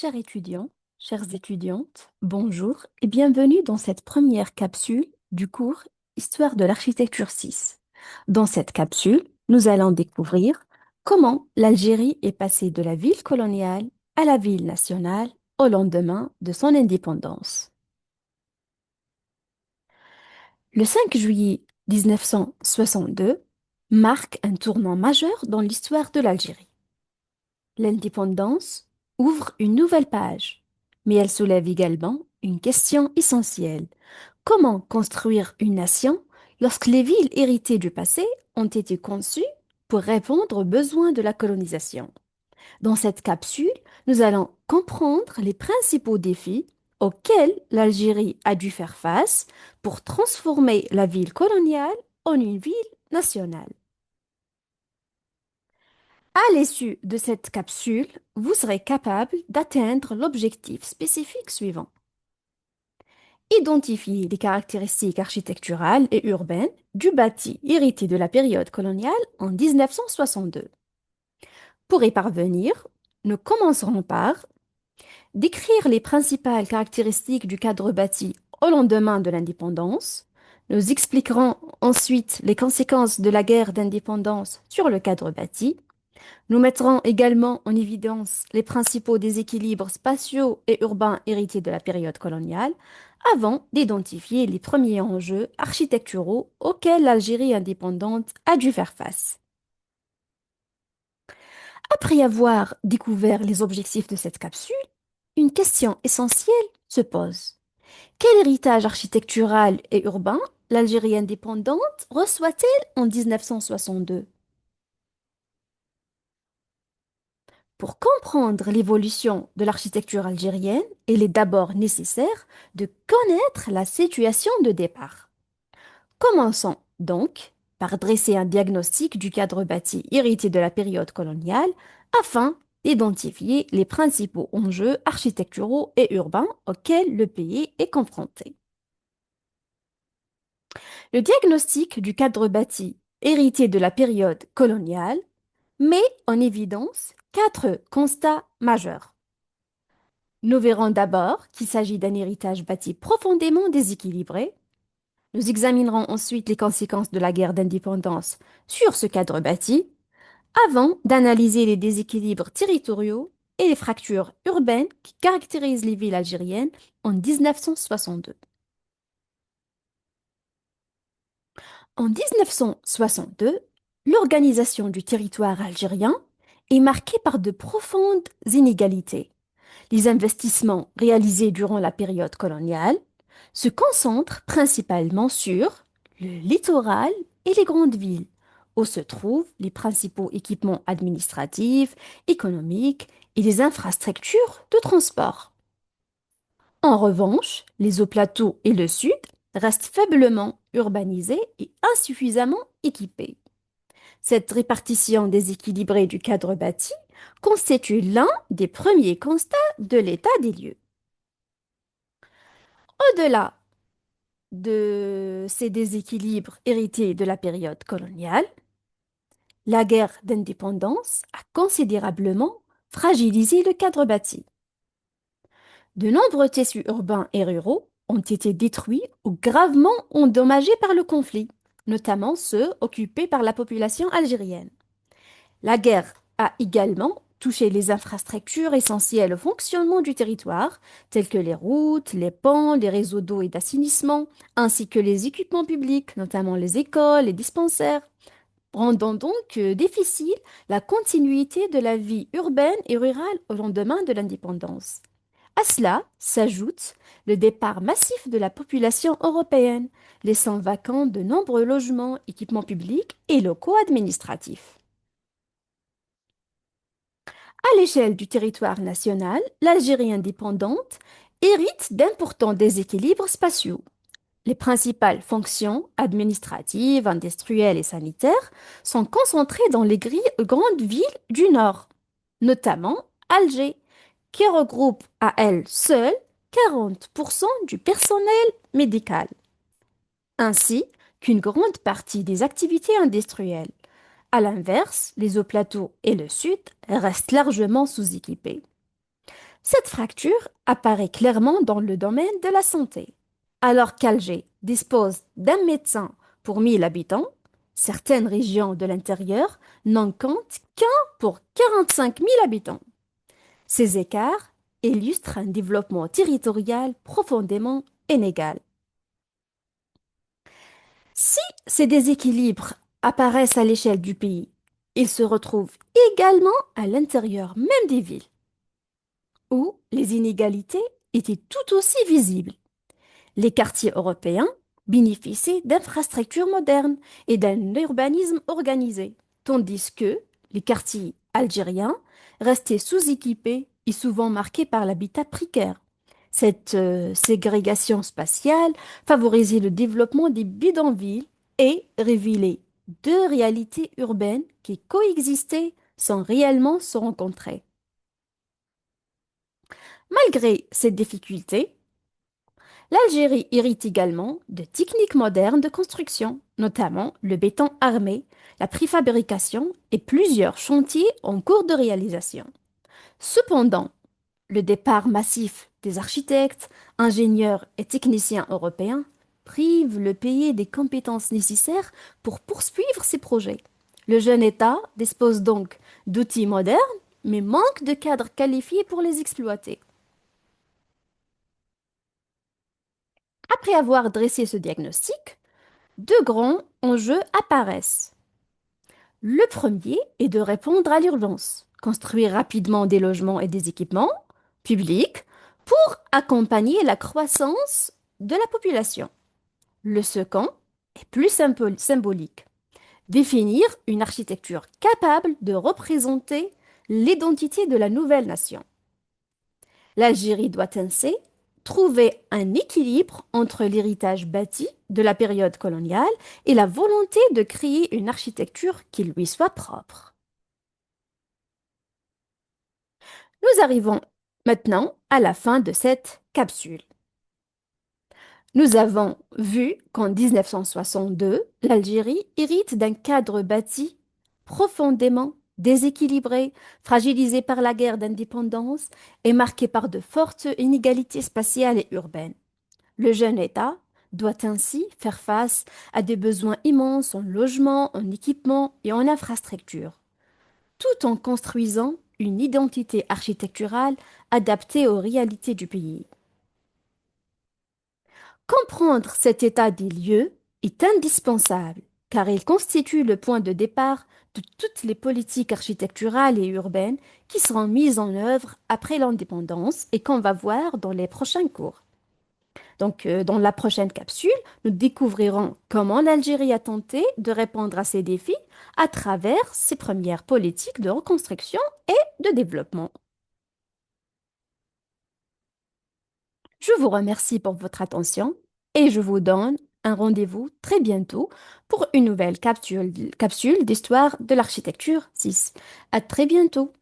Chers étudiants, chères étudiantes, bonjour et bienvenue dans cette première capsule du cours Histoire de l'architecture 6. Dans cette capsule, nous allons découvrir comment l'Algérie est passée de la ville coloniale à la ville nationale au lendemain de son indépendance. Le 5 juillet 1962 marque un tournant majeur dans l'histoire de l'Algérie. L'indépendance ouvre une nouvelle page, mais elle soulève également une question essentielle. Comment construire une nation lorsque les villes héritées du passé ont été conçues pour répondre aux besoins de la colonisation? Dans cette capsule, nous allons comprendre les principaux défis auxquels l'Algérie a dû faire face pour transformer la ville coloniale en une ville nationale. À l'issue de cette capsule, vous serez capable d'atteindre l'objectif spécifique suivant. Identifier les caractéristiques architecturales et urbaines du bâti hérité de la période coloniale en 1962. Pour y parvenir, nous commencerons par décrire les principales caractéristiques du cadre bâti au lendemain de l'indépendance. Nous expliquerons ensuite les conséquences de la guerre d'indépendance sur le cadre bâti. Nous mettrons également en évidence les principaux déséquilibres spatiaux et urbains hérités de la période coloniale, avant d'identifier les premiers enjeux architecturaux auxquels l'Algérie indépendante a dû faire face. Après avoir découvert les objectifs de cette capsule, une question essentielle se pose. Quel héritage architectural et urbain l'Algérie indépendante reçoit-elle en 1962? Pour comprendre l'évolution de l'architecture algérienne, il est d'abord nécessaire de connaître la situation de départ. Commençons donc par dresser un diagnostic du cadre bâti hérité de la période coloniale afin d'identifier les principaux enjeux architecturaux et urbains auxquels le pays est confronté. Le diagnostic du cadre bâti hérité de la période coloniale met en évidence quatre constats majeurs. Nous verrons d'abord qu'il s'agit d'un héritage bâti profondément déséquilibré. Nous examinerons ensuite les conséquences de la guerre d'indépendance sur ce cadre bâti, avant d'analyser les déséquilibres territoriaux et les fractures urbaines qui caractérisent les villes algériennes en 1962. En 1962, l'organisation du territoire algérien est marquée par de profondes inégalités. Les investissements réalisés durant la période coloniale se concentrent principalement sur le littoral et les grandes villes, où se trouvent les principaux équipements administratifs, économiques et les infrastructures de transport. En revanche, les hauts plateaux et le sud restent faiblement urbanisés et insuffisamment équipés. Cette répartition déséquilibrée du cadre bâti constitue l'un des premiers constats de l'état des lieux. Au-delà de ces déséquilibres hérités de la période coloniale, la guerre d'indépendance a considérablement fragilisé le cadre bâti. De nombreux tissus urbains et ruraux ont été détruits ou gravement endommagés par le conflit, notamment ceux occupés par la population algérienne. La guerre a également touché les infrastructures essentielles au fonctionnement du territoire, telles que les routes, les ponts, les réseaux d'eau et d'assainissement, ainsi que les équipements publics, notamment les écoles, les dispensaires, rendant donc difficile la continuité de la vie urbaine et rurale au lendemain de l'indépendance. À cela s'ajoute le départ massif de la population européenne, laissant vacants de nombreux logements, équipements publics et locaux administratifs. À l'échelle du territoire national, l'Algérie indépendante hérite d'importants déséquilibres spatiaux. Les principales fonctions administratives, industrielles et sanitaires sont concentrées dans les grandes villes du Nord, notamment Alger, qui regroupe à elle seule 40% du personnel médical, ainsi qu'une grande partie des activités industrielles. À l'inverse, les hauts plateaux et le sud restent largement sous-équipés. Cette fracture apparaît clairement dans le domaine de la santé. Alors qu'Alger dispose d'un médecin pour 1000 habitants, certaines régions de l'intérieur n'en comptent qu'un pour 45 000 habitants. Ces écarts illustrent un développement territorial profondément inégal. Si ces déséquilibres apparaissent à l'échelle du pays, ils se retrouvent également à l'intérieur même des villes, où les inégalités étaient tout aussi visibles. Les quartiers européens bénéficient d'infrastructures modernes et d'un urbanisme organisé, tandis que les quartiers algériens restaient sous-équipés et souvent marqués par l'habitat précaire. Cette ségrégation spatiale favorisait le développement des bidonvilles et révélait deux réalités urbaines qui coexistaient sans réellement se rencontrer. Malgré ces difficultés, l'Algérie hérite également de techniques modernes de construction, notamment le béton armé, la préfabrication et plusieurs chantiers en cours de réalisation. Cependant, le départ massif des architectes, ingénieurs et techniciens européens prive le pays des compétences nécessaires pour poursuivre ses projets. Le jeune État dispose donc d'outils modernes, mais manque de cadres qualifiés pour les exploiter. Après avoir dressé ce diagnostic, deux grands enjeux apparaissent. Le premier est de répondre à l'urgence, construire rapidement des logements et des équipements publics pour accompagner la croissance de la population. Le second est plus symbolique, définir une architecture capable de représenter l'identité de la nouvelle nation. L'Algérie doit ainsi trouver un équilibre entre l'héritage bâti de la période coloniale et la volonté de créer une architecture qui lui soit propre. Nous arrivons maintenant à la fin de cette capsule. Nous avons vu qu'en 1962, l'Algérie hérite d'un cadre bâti profondément déséquilibré, fragilisé par la guerre d'indépendance et marqué par de fortes inégalités spatiales et urbaines. Le jeune État doit ainsi faire face à des besoins immenses en logement, en équipement et en infrastructures, tout en construisant une identité architecturale adaptée aux réalités du pays. Comprendre cet état des lieux est indispensable, car il constitue le point de départ de toutes les politiques architecturales et urbaines qui seront mises en œuvre après l'indépendance et qu'on va voir dans les prochains cours. Donc, dans la prochaine capsule, nous découvrirons comment l'Algérie a tenté de répondre à ces défis à travers ses premières politiques de reconstruction et de développement. Je vous remercie pour votre attention et je vous donne un rendez-vous très bientôt pour une nouvelle capsule d'histoire de l'architecture 6. À très bientôt.